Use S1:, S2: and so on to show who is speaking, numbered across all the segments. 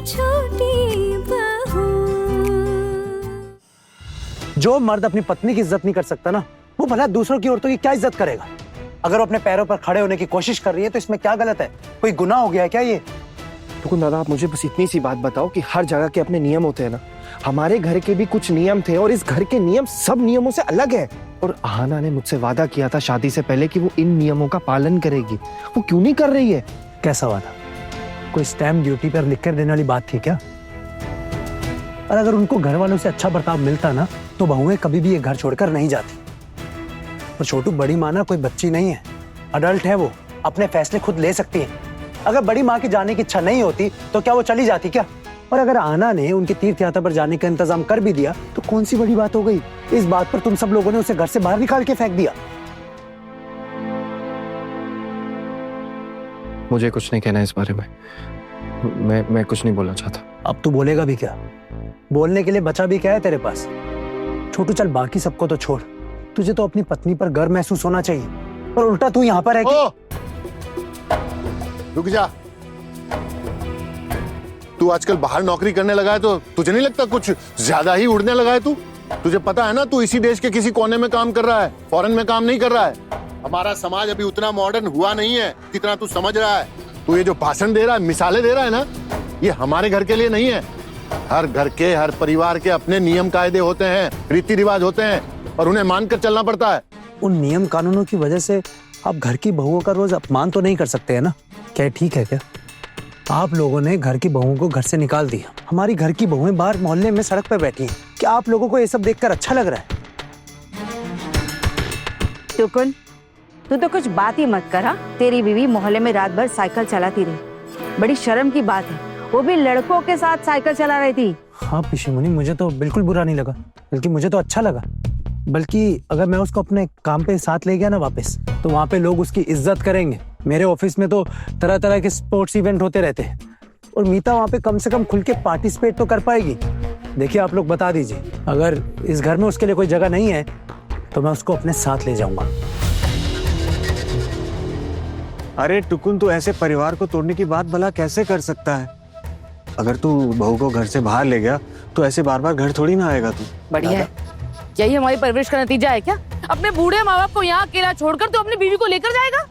S1: छोटी बहू।
S2: जो मर्द अपनी पत्नी की इज्जत नहीं कर सकता ना, वो भला दूसरों की औरतों की क्या इज्जत करेगा। अगर वो अपने पैरों पर खड़े होने की कोशिश कर रही है तो इसमें क्या गलत है? कोई गुनाह हो गया है क्या ये?
S3: टुकुन दादा, आप मुझे बस इतनी सी बात बताओ कि हर जगह के अपने नियम होते हैं ना। हमारे घर के भी कुछ नियम थे और इस घर के नियम सब नियमों से अलग है। और आहाना ने मुझसे वादा किया था शादी से पहले कि वो इन नियमों का पालन करेगी। वो क्यों नहीं कर रही है?
S2: कैसा वादा? कोई स्टैम्प ड्यूटी पर लिख कर देने वाली बात थी क्या? और अगर उनको घर वालों से अच्छा बर्ताव मिलता ना तो बहुएं कभी भी ये घर छोड़कर नहीं जाती। और छोटू, बड़ी माँ ना कोई बच्ची नहीं है, अडल्ट है। वो अपने फैसले खुद ले सकती है। अगर बड़ी माँ की जाने की इच्छा नहीं होती तो क्या वो चली जाती क्या? और अगर आना ने उनकी तीर्थ यात्रा पर जाने का इंतजाम कर भी दिया तो कौन सी बड़ी बात हो गई? इस बात पर तुम सब लोगों ने उसे घर से बाहर निकाल के फेंक दिया।
S3: मुझे कुछ नहीं कहना इस बारे में। मैं कुछ नहीं बोलना चाहता।
S2: अब तू बोलेगा भी क्या? बोलने के लिए बचा भी क्या है तेरे पास? छोटू चल, बाकी सबको तो छोड़, तुझे तो अपनी पत्नी पर गर्व महसूस होना चाहिए। और उल्टा तू यहाँ पर है कि...
S4: रुक जा। तू आजकल बाहर नौकरी करने लगा है तो तुझे नहीं लगता कुछ ज्यादा ही उड़ने लगा है तू? तुझे पता है ना तू इसी देश के किसी कोने में काम कर रहा है, फॉरेन में काम नहीं कर रहा है। हमारा समाज अभी उतना मॉडर्न हुआ नहीं है जितना तू समझ रहा है। तू ये जो भाषण दे रहा है, मिसालें दे रहा है ना, ये हमारे घर के लिए नहीं है। हर घर के, हर परिवार के अपने नियम कायदे होते हैं, रीति रिवाज होते हैं और उन्हें मानकर चलना पड़ता है।
S2: उन नियम कानूनों की वजह से आप घर की बहुओं का रोज अपमान तो नहीं कर सकते है ना? क्या ठीक है क्या? आप लोगों ने घर की बहुओं को घर से निकाल दिया। हमारी घर की बहुएं बाहर मोहल्ले में सड़क पर बैठी हैं। क्या आप लोगों को ये सब देखकर अच्छा लग रहा है?
S5: टुकुन, तू तो कुछ बात ही मत कर। तेरी बीवी मोहल्ले में रात भर साइकिल चलाती रही, बड़ी शर्म की बात है। वो भी लड़कों के साथ साइकिल चला रही थी।
S2: हाँ पिशीमुनी, मुझे तो बिल्कुल बुरा नहीं लगा, बल्कि मुझे तो अच्छा लगा। बल्कि अगर मैं उसको अपने काम पे साथ ले गया ना वापस, तो वहाँ पे लोग उसकी इज्जत करेंगे। मेरे ऑफिस में तो तरह तरह के स्पोर्ट्स इवेंट होते रहते हैं और मीता वहाँ पे कम से कम खुल के पार्टिसिपेट तो कर पाएगी। देखिए, आप लोग बता दीजिए, अगर इस घर में उसके लिए कोई जगह नहीं है तो मैं उसको अपने साथ ले जाऊंगा।
S6: अरे टुकुन, तू ऐसे परिवार को तोड़ने की बात भला कैसे कर सकता है? अगर तू बहू को घर से बाहर ले गया तो ऐसे बार बार घर थोड़ी ना आएगा तू।
S7: बढ़िया है। यही हमारी परवरिश का नतीजा है क्या? अपने बूढ़े माँ बाप को यहाँ अकेला छोड़कर तो अपनी बीवी को लेकर जाएगा?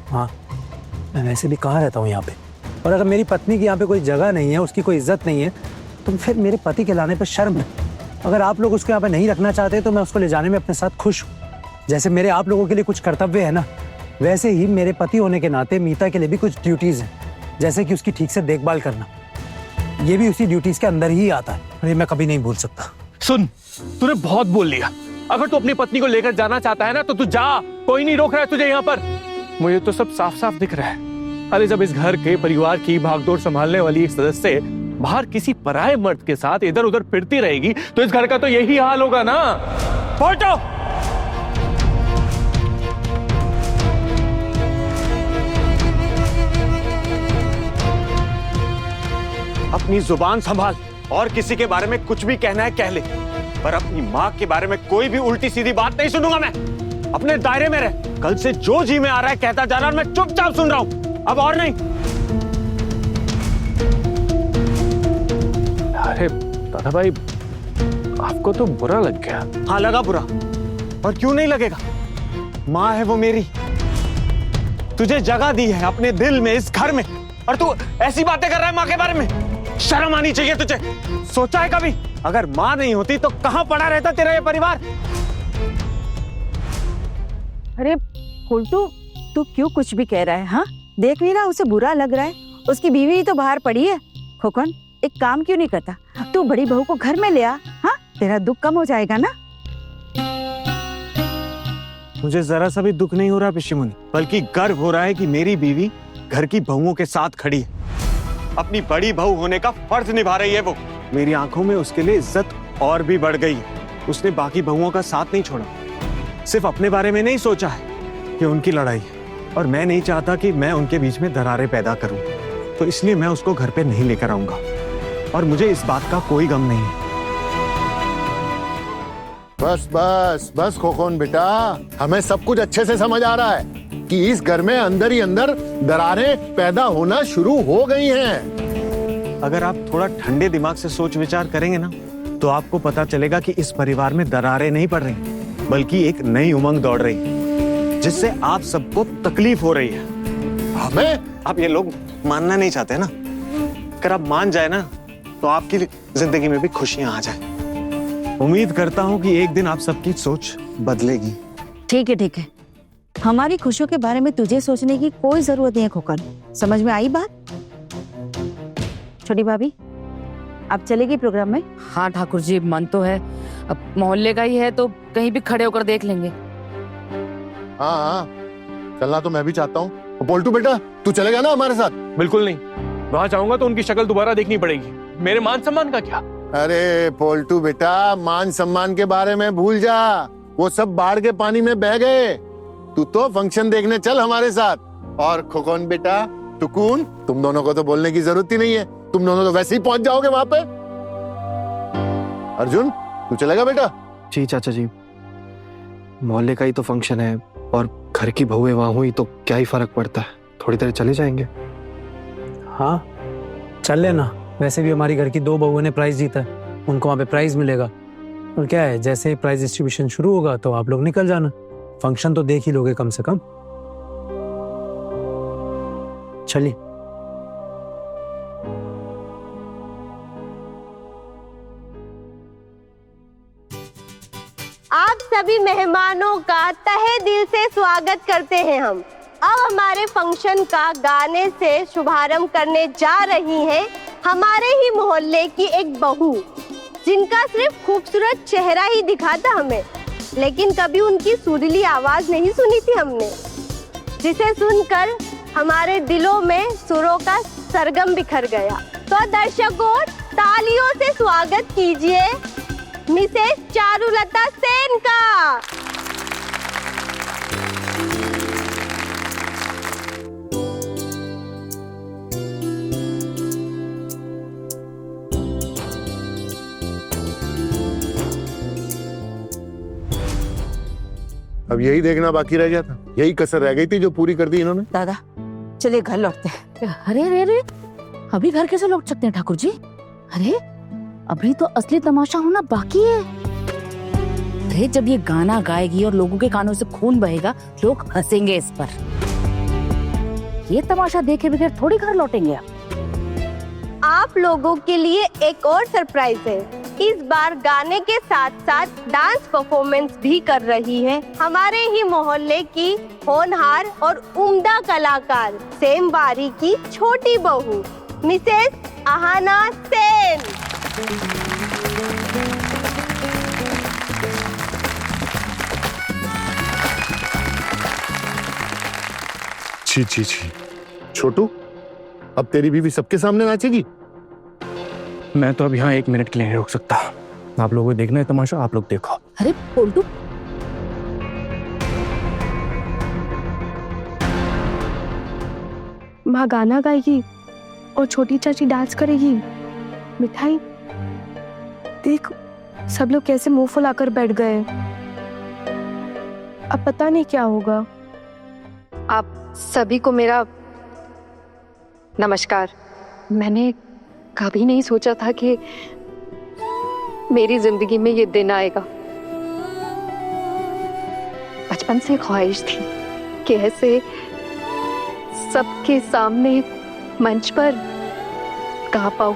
S2: हाँ, मैं वैसे भी कहाँ रहता हूँ यहाँ पे। और अगर मेरी पत्नी की यहाँ पे कोई जगह नहीं है, उसकी कोई इज्जत नहीं है, तो फिर मेरे पति के लाने पर शर्म है। अगर आप लोग उसको यहाँ पे नहीं रखना चाहते तो मैं उसको ले जाने में अपने साथ खुश हूँ। जैसे मेरे आप लोगों के लिए कुछ कर्तव्य है ना, वैसे ही मेरे पति होने के नाते मीता के लिए भी कुछ ड्यूटीज हैं, जैसे कि उसकी ठीक से देखभाल करना। ये भी उसी ड्यूटीज के अंदर ही आता है और ये मैं कभी नहीं भूल सकता।
S8: सुन, तूने बहुत बोल लिया। अगर तू अपनी पत्नी को लेकर जाना चाहता है ना तो तू जा, कोई नहीं रोक रहा है तुझे यहाँ पर। मुझे तो सब साफ साफ दिख रहा है। अरे जब इस घर के परिवार की भागदौड़ संभालने वाली एक सदस्य बाहर किसी पराये मर्द के साथ इधर उधर फिरती रहेगी तो इस घर का तो यही हाल होगा ना। हटो।
S6: अपनी जुबान संभाल और किसी के बारे में कुछ भी कहना है कह ले, पर अपनी माँ के बारे में कोई भी उल्टी सीधी बात नहीं सुनूंगा मैं। अपने दायरे में रह। कल से जो जी में आ रहा है कहता जा रहा है, मैं चुपचाप सुन रहा हूँ, अब और नहीं।
S8: अरे दादा भाई, आपको तो बुरा लग गया।
S6: हाँ, लगा बुरा, और क्यों नहीं लगेगा? माँ है वो मेरी, तुझे जगह दी है अपने दिल में, इस घर में, और तू ऐसी बातें कर रहा है माँ के बारे में। शर्म आनी चाहिए तुझे। सोचा है कभी अगर माँ नहीं होती तो कहाँ पड़ा रहता तेरा ये परिवार?
S5: अरे हुल्टू, तू क्यों कुछ भी कह रहा है? हाँ, देख नहीं रहा उसे बुरा लग रहा है? उसकी बीवी ही तो बाहर पड़ी है। खोकन, एक काम क्यों नहीं करता? तू बड़ी बहू को घर में ले आ। हाँ, तेरा दुख कम हो जाएगा ना।
S6: मुझे जरा सा भी दुख नहीं हो रहा पिशीमुनी, बल्कि गर्व हो रहा है कि मेरी बीवी घर की बहुओं के साथ खड़ी है। अपनी बड़ी बहू होने का फर्ज निभा रही है वो। मेरी आंखों में उसके लिए इज्जत और भी बढ़ गई है। उसने बाकी बहुओं का साथ नहीं छोड़ा, सिर्फ अपने बारे में नहीं सोचा है कि उनकी लड़ाई है, और मैं नहीं चाहता कि मैं उनके बीच में दरारें पैदा करूं। तो इसलिए मैं उसको घर पे नहीं लेकर आऊंगा, और मुझे इस बात का कोई गम नहीं है।
S4: बस बस बस खोखोन बेटा, हमें सब कुछ अच्छे से समझ आ रहा है कि इस घर में अंदर ही अंदर दरारें पैदा होना शुरू हो गई हैं।
S6: अगर आप थोड़ा ठंडे दिमाग से सोच विचार करेंगे ना, तो आपको पता चलेगा कि इस परिवार में दरारें नहीं पड़ रही, बल्कि एक नई उमंग दौड़ रही है, जिससे आप सबको तकलीफ हो रही है।
S4: हमें?
S6: आप ये लोग मानना नहीं चाहते ना? अगर आप मान जाए ना, तो आपकी जिंदगी में भी खुशियां आ जाए। उम्मीद करता हूं कि एक दिन आप सबकी सोच बदलेगी।
S5: ठीक है। हमारी खुशियों के बारे में तुझे सोचने की कोई जरूरत नहीं है खोकन। समझ में आई बात? छोटी भाभी, आप चलेगी प्रोग्राम में?
S7: हाँ ठाकुर जी, मन तो है। अब मोहल्ले का ही है तो कहीं भी खड़े होकर देख लेंगे।
S4: हाँ, चलना तो मैं भी चाहता हूँ। बोल्टू बेटा, तू चलेगा ना हमारे साथ?
S8: बिल्कुल नहीं, वहां जाऊंगा तो उनकी शक्ल दोबारा देखनी पड़ेगी। मेरे मान सम्मान का क्या?
S4: अरे पोल्टू बेटा, मान सम्मान के बारे में भूल जा, वो सब बाढ़ के पानी में बह गए। तू तो फंक्शन देखने चल हमारे साथ। और खोकन बेटा, टुकुन, तुम दोनों को तो बोलने की जरूरत ही नहीं है, तुम दोनों तो वैसे ही पहुंच जाओगे वहां पे। अर्जुन, तू चलेगा बेटा?
S3: जी चाचा जी, मोहल्ले का ही तो फंक्शन है और घर की बहुएं वहां हुई तो क्या ही फर्क पड़ता है, थोड़ी देर चले जाएंगे।
S2: हाँ, चल लेना। वैसे भी हमारी घर की 2 बहुओं ने प्राइज जीता है, उनको वहाँ पे प्राइज मिलेगा। और क्या है, जैसे ही प्राइज डिस्ट्रीब्यूशन शुरू होगा तो आप लोग निकल जाना। फंक्शन तो देख ही लोगे कम से कम। चलिए।
S1: आप सभी मेहमानों का तहे दिल से स्वागत करते हैं हम। अब हमारे फंक्शन का गाने से शुभारंभ करने जा रही हैं हमारे ही मोहल्ले की एक बहू, जिनका सिर्फ खूबसूरत चेहरा ही दिखा था हमें, लेकिन कभी उनकी सुरीली आवाज नहीं सुनी थी हमने, जिसे सुनकर हमारे दिलों में सुरों का सरगम बिखर गया। तो दर्शकों, तालियों से स्वागत कीजिए मिसेस चारुलता सेन का।
S4: अब यही देखना बाकी रह गया था, यही कसर रह गई थी जो पूरी कर दी इन्होंने।
S5: दादा, चलिए घर लौटते हैं।
S7: अरे, अभी घर कैसे लौट सकते हैं ठाकुर जी? अरे, अभी तो असली तमाशा होना बाकी है। अरे, जब ये गाना गाएगी और लोगों के कानों से खून बहेगा, लोग हंसेंगे इस पर। ये तमाशा देखे बगैर थोड़ी घर लौटेंगे।
S1: आप लोगों के लिए एक और सरप्राइज है। इस बार गाने के साथ साथ डांस परफॉर्मेंस भी कर रही है हमारे ही मोहल्ले की होनहार और उम्दा कलाकार सेमवारी की छोटी बहू मिसेस आहाना सेन।
S4: छी, छोटू, अब तेरी बीवी सबके सामने नाचेगी?
S8: मैं तो अब यहाँ 1 मिनट के लिए नहीं रुक सकता। आप लोगों को देखना है तमाशा, आप लोग देखो।
S7: अरे पोल्टू,
S9: माँ गाना गाएगी और छोटी चाची डांस करेगी। मिठाई देख, सब लोग कैसे मुंह फुलाकर बैठ गए। अब पता नहीं क्या होगा।
S10: आप सभी को मेरा नमस्कार। मैंने कभी नहीं सोचा था कि मेरी जिंदगी में ये दिन आएगा। बचपन से ख्वाहिश थी कि ऐसे सबके सामने मंच पर गा पाऊं,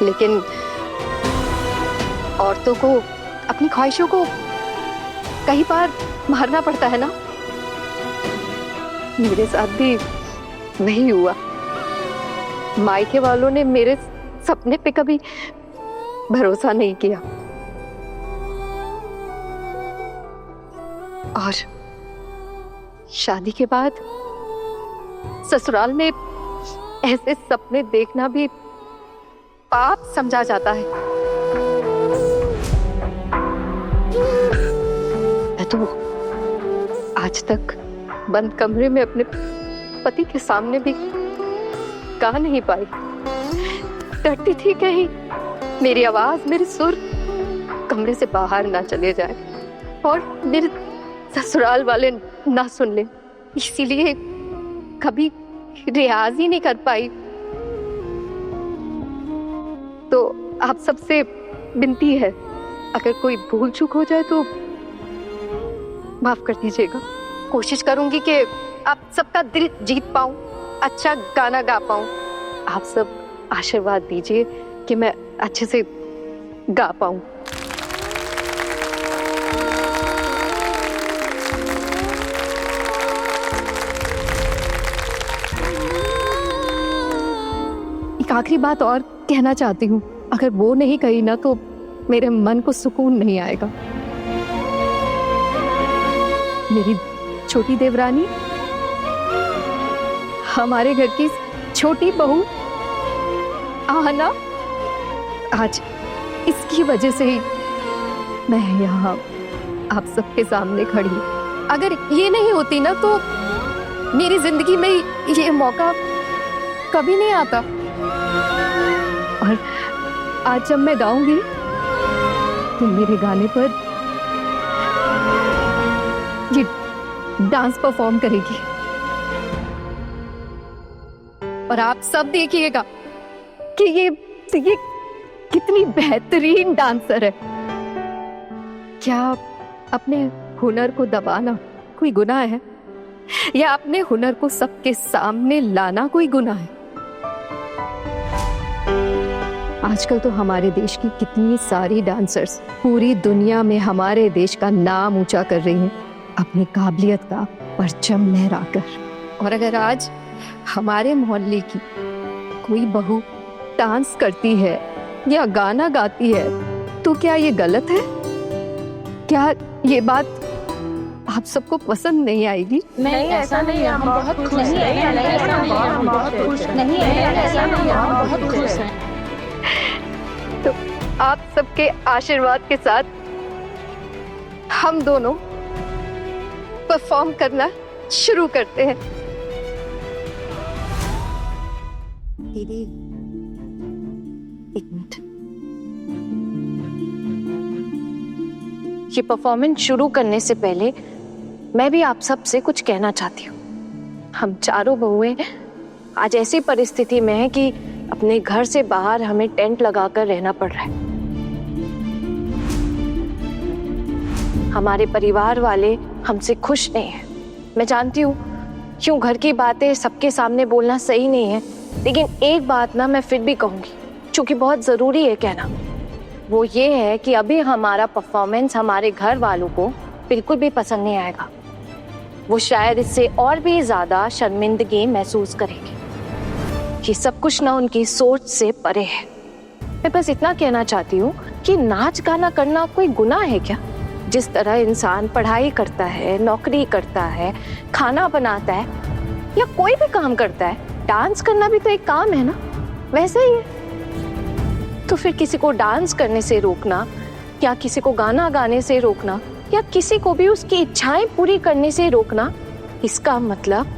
S10: लेकिन औरतों को अपनी ख्वाहिशों को कई बार मारना पड़ता है ना। मेरे साथ भी नहीं हुआ। मायके वालों ने मेरे सपने पे कभी भरोसा नहीं किया और शादी के बाद ससुराल में ऐसे सपने देखना भी पाप समझा जाता है। मैं तो आज तक बंद कमरे में अपने पति के सामने भी गा नहीं पाई। डरती थी कहीं मेरी आवाज, मेरे सुर कमरे से बाहर ना चले जाए और मेरे ससुराल वाले ना सुन ले। इसीलिए कभी रियाज ही नहीं कर पाई। तो आप सबसे विनती है, अगर कोई भूल चूक हो जाए तो माफ कर दीजिएगा। कोशिश करूंगी कि आप सबका दिल जीत पाऊं, अच्छा गाना गा पाऊं। आप सब आशीर्वाद दीजिए कि मैं अच्छे से गा पाऊं। एक आखिरी बात और कहना चाहती हूँ, अगर वो नहीं कही ना तो मेरे मन को सुकून नहीं आएगा। मेरी छोटी देवरानी, हमारे घर की छोटी बहू आहना, आज इसकी वजह से ही मैं यहाँ आप सबके सामने खड़ी हूँ। अगर ये नहीं होती ना तो मेरी जिंदगी में ये मौका कभी नहीं आता। और आज जब मैं गाऊंगी तो मेरे गाने पर ये डांस परफॉर्म करेगी और आप सब देखिएगा कि ये कितनी बेहतरीन डांसर है। क्या अपने हुनर को दबाना कोई गुनाह है, या अपने हुनर को सबके सामने लाना कोई गुनाह है? आजकल तो हमारे देश की कितनी सारी डांसर्स पूरी दुनिया में हमारे देश का नाम ऊंचा कर रही हैं, अपनी काबिलियत का परचम लहराकर। और अगर आज हमारे मोहल्ले की कोई बहू डांस करती है या गाना गाती है तो क्या ये गलत है? क्या ये बात आप सबको पसंद नहीं आएगी?
S7: नहीं, ऐसा नहीं है, हम बहुत खुश हैं। हम बहुत खुश नहीं है, ऐसा नहीं है, हम बहुत खुश हैं।
S10: तो आप सबके आशीर्वाद के साथ हम दोनों परफॉर्म करना शुरू करते हैं।
S5: दीदी, एक मिनट।
S11: ये परफॉर्मेंस शुरू करने से पहले मैं भी आप सब से कुछ कहना चाहती हूँ। हम चारों बहुएं आज ऐसी परिस्थिति में हैं कि अपने घर से बाहर हमें टेंट लगाकर रहना पड़ रहा है। हमारे परिवार वाले हमसे खुश नहीं हैं। मैं जानती हूँ क्यों घर की बातें सबके सामने बोलना सही नहीं है, लेकिन एक बात ना मैं फिर भी कहूँगी, क्योंकि बहुत ज़रूरी है कहना। वो ये है कि अभी हमारा परफॉर्मेंस हमारे घर वालों को बिल्कुल भी पसंद नहीं आएगा। वो शायद इससे और भी ज़्यादा शर्मिंदगी महसूस करेंगे। ये सब कुछ ना उनकी सोच से परे है। मैं बस इतना कहना चाहती हूँ कि नाच गाना करना कोई गुनाह है क्या? जिस तरह इंसान पढ़ाई करता है, नौकरी करता है, खाना बनाता है या कोई भी काम करता है, डांस करना भी तो एक काम है ना, वैसे ही है। तो फिर किसी को डांस करने से रोकना या किसी को गाना गाने से रोकना या किसी को भी उसकी इच्छाएं पूरी करने से रोकना, इसका मतलब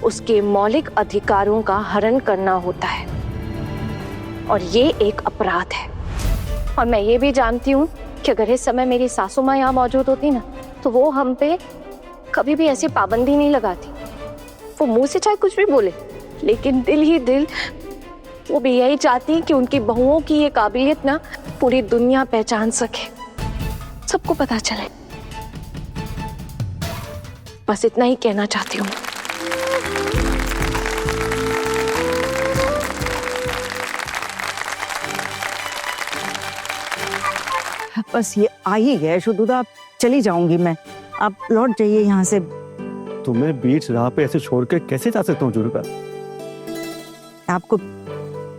S11: उसके मौलिक अधिकारों का हनन करना होता है, और ये एक अपराध है। और मैं ये भी जानती हूँ कि अगर इस समय मेरी सासू माँ यहाँ मौजूद होती ना तो वो हम पे कभी भी ऐसी पाबंदी नहीं लगाती। वो मुंह से चाहे कुछ भी बोले, लेकिन दिल ही दिल वो भी यही चाहती है कि उनकी बहुओं की ये काबिलियत ना पूरी दुनिया पहचान सके, सबको पता चले। बस इतना ही कहना चाहती हूँ।
S5: बस ये आ ही गया शुद्धता, अब चली जाऊंगी मैं। आप लौट जाइए यहाँ से।
S2: तुम्हें बीच राह पे ऐसे छोड़ के कैसे जा सकता हूँ जुड़कर?
S5: आपको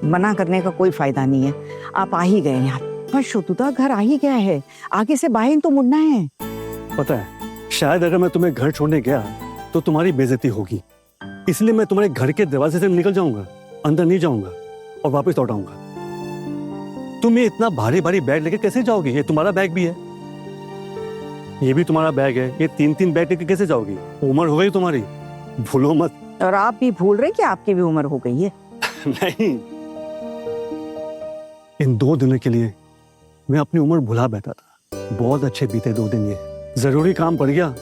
S5: मना करने का कोई फायदा नहीं है, आप आ ही गए यहाँ। पर शुद्धता घर आ ही गया है, आगे से बाहर तो मुड़ना है।
S2: पता है, शायद अगर मैं तुम्हें घर छोड़ने गया तो तुम्हारी बेइज्जती होगी, इसलिए मैं तुम्हारे घर के दरवाजे से निकल जाऊंगा, अंदर नहीं जाऊंगा और वापस लौट आऊंगा। तुम ये इतना भारी भारी बैग लेके कैसे जाओगी? ये तुम्हारा बैग भी है, ये भी तुम्हारा बैग है, ये 3-3 बैग लेके कैसे जाओगी? उम्र हो गई तुम्हारी, भूलो मत।
S5: और आप भी भूल रहे कि आपकी भी उम्र हो गई है।
S2: नहीं, इन 2 दिनों के लिए मैं अपनी उम्र भुला बैठा था। बहुत अच्छे बीते 2 दिन, ये जरूरी काम पड़ गया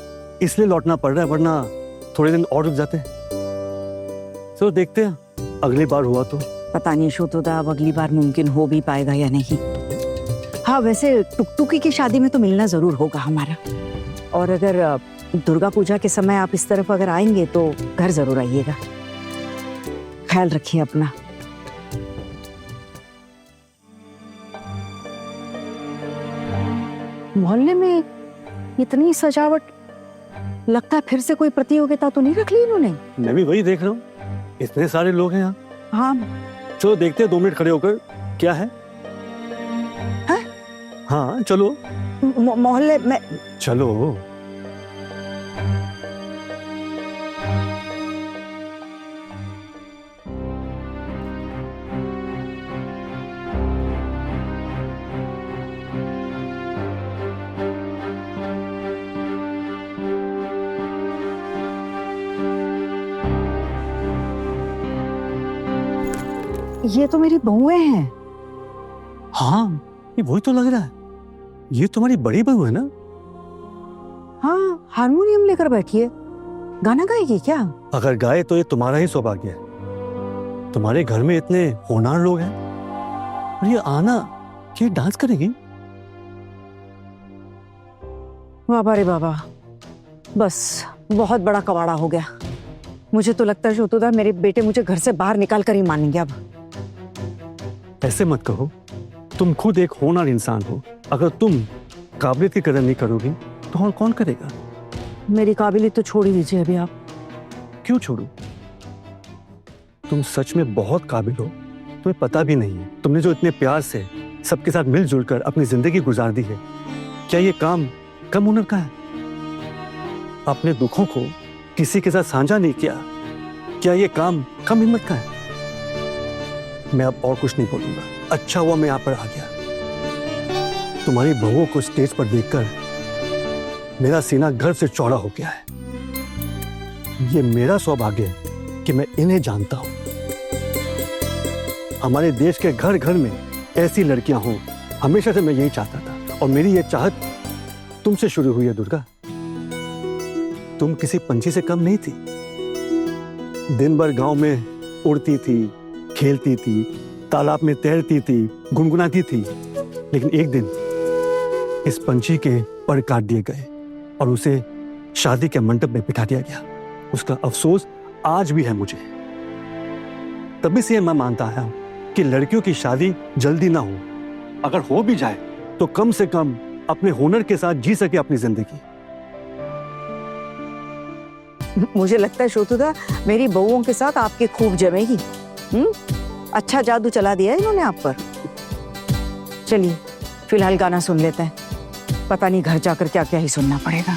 S2: इसलिए लौटना पड़ रहा है, वरना थोड़े दिन और रुक जाते।
S6: तो देखते हैं अगली बार हुआ तो।
S5: पता नहीं शोतोदा अब अगली बार मुमकिन हो भी पाएगा या नहीं। हाँ वैसे टुकटुकी की शादी में तो मिलना जरूर होगा हमारा। और अगर दुर्गा पूजा के समय आप इस तरफ अगर आएंगे तो घर जरूर आइएगा। ख्याल रखिए अपना। मोहल्ले में इतनी सजावट, लगता है फिर से कोई प्रतियोगिता तो नहीं रख ली इन्होंने।
S6: मैं भी वही देख रहा हूँ, इतने सारे लोग हैं यहाँ।
S5: हाँ
S6: चलो देखते हैं 2 मिनट खड़े होकर क्या है। हाँ चलो
S5: मोहल्ले में
S6: चलो।
S5: ये तो मेरी बहुएं हैं।
S6: हाँ ये वही तो लग रहा है, ये तुम्हारी बड़ी बहू है ना?
S5: हाँ हारमोनियम लेकर बैठी है, गाना गाएगी क्या?
S6: अगर गाए तो ये तुम्हारा ही सौभाग्य है। तुम्हारे घर में इतने होनहार लोग हैं और ये आना क्या डांस करेगी?
S5: बाबा रे बाबा, बस बहुत बड़ा कवाड़ा हो गया। मुझे तो लगता है शोतोदा मेरे बेटे मुझे घर से बाहर निकाल कर ही मानेंगे अब।
S6: ऐसे मत कहो, तुम खुद एक होनहार इंसान हो। अगर तुम काबिलियत की कदर नहीं करोगी तो और कौन करेगा?
S5: मेरी काबिलियत तो छोड़ ही दीजिए अभी आप।
S6: क्यों छोड़ू? तुम सच में बहुत काबिल हो, तुम्हें पता भी नहीं है। तुमने जो इतने प्यार से सबके साथ मिलजुल कर अपनी जिंदगी गुजार दी है, क्या ये काम कम हुनर का है? अपने दुखों को किसी के साथ साझा नहीं किया, क्या ये काम कम हिम्मत का है? मैं अब और कुछ नहीं बोलूंगा। अच्छा हुआ मैं यहाँ पर आ गया। तुम्हारी बहुओं को स्टेज पर देखकर मेरा सीना गर्व से चौड़ा हो गया है। ये मेरा सौभाग्य है कि मैं इन्हें जानता हूं। हमारे देश के घर घर में ऐसी लड़कियां हों, हमेशा से मैं यही चाहता था। और मेरी ये चाहत तुमसे शुरू हुई है दुर्गा। तुम किसी पंछी से कम नहीं थी। दिन भर गांव में उड़ती थी, खेलती थी, तालाब में तैरती थी, गुनगुनाती थी। लेकिन एक दिन इस पंछी के पर काट दिए गए और उसे शादी के मंडप में बिठा दिया गया। उसका अफसोस आज भी है मुझे। तभी से मैं मानता आया हूं कि लड़कियों की शादी जल्दी ना हो। अगर हो भी जाए तो कम से कम अपने हुनर के साथ जी सके अपनी जिंदगी।
S5: मुझे लगता है शोतुदा मेरी बहुओं के साथ आपके खूब जमेगी। अच्छा जादू चला दिया है इन्होंने आप पर। चलिए फिलहाल गाना सुन लेते हैं, पता नहीं घर जाकर क्या क्या ही सुनना पड़ेगा।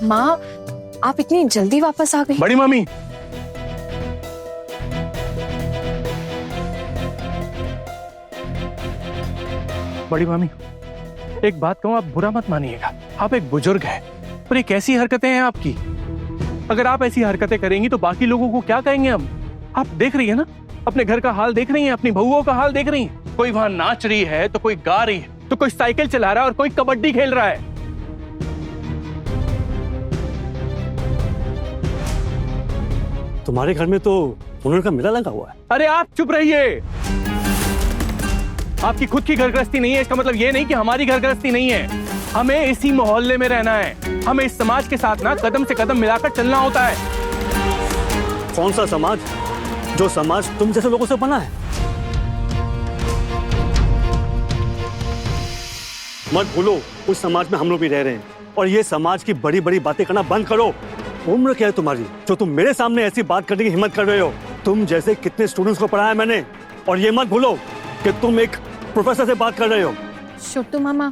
S11: माँ, आप इतनी जल्दी वापस आ गई?
S8: बड़ी मम्मी, बड़ी मम्मी, एक बात कहूं, आप बुरा मत मानिएगा। आप एक बुजुर्ग हैं, पर ये कैसी हरकतें हैं आपकी? अगर आप ऐसी हरकतें करेंगी तो बाकी लोगों को क्या कहेंगे हम? आप देख रही है ना, अपने घर का हाल देख रही हैं, अपनी बहुओं का हाल देख रही हैं। कोई वहां नाच रही है तो कोई गा रही है, तो कोई साइकिल चला रहा है और कोई कबड्डी खेल रहा है।
S2: तुम्हारे घर में तो हुनर का मेला लगा हुआ है।
S8: अरे आप चुप रहिए। आपकी खुद की घर गृहस्थी नहीं है, इसका मतलब ये नहीं कि हमारी घर गृहस्थी नहीं है। हमें इसी मोहल्ले में रहना है, हमें इस समाज के साथ ना कदम से कदम मिलाकर चलना होता है।
S2: कौन सा समाज? जो समाज तुम जैसे लोगों से बना है। मत भूलो, उस समाज में हम लोग भी रह रहे हैं, और ये समाज की बड़ी बड़ी बातें करना बंद करो। उम्र क्या है तुम्हारी जो तुम मेरे सामने ऐसी बात करने की हिम्मत कर रहे हो? तुम जैसे कितने स्टूडेंट्स को पढ़ाया मैंने, और ये मत भूलो कि तुम एक प्रोफेसर से बात कर रहे हो।
S11: छोटू मामा,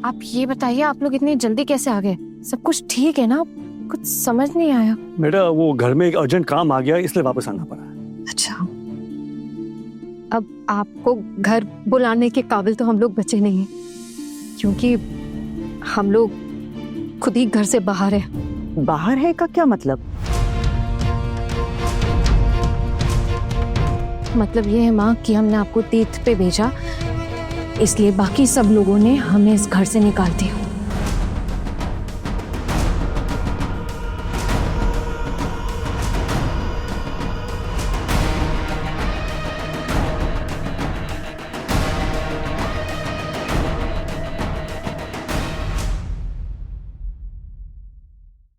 S11: आप ये बताइए, आप लोग इतनी जल्दी कैसे आ गए? सब कुछ ठीक है ना? कुछ समझ नहीं आया।
S2: मेरा वो घर में एक अर्जेंट काम आ गया, इसलिए वापस आना पड़ा।
S10: अच्छा, अब आपको घर बुलाने के काबिल तो हम लोग बचे नहीं हैं, क्योंकि हम लोग खुद ही घर से बाहर हैं।
S5: बाहर है का क्या मतलब?
S11: मतलब ये है माँ कि हमने आपको तीर्थ पे भेजा, इसलिए बाकी सब लोगों ने हमें इस घर से निकाल दिया।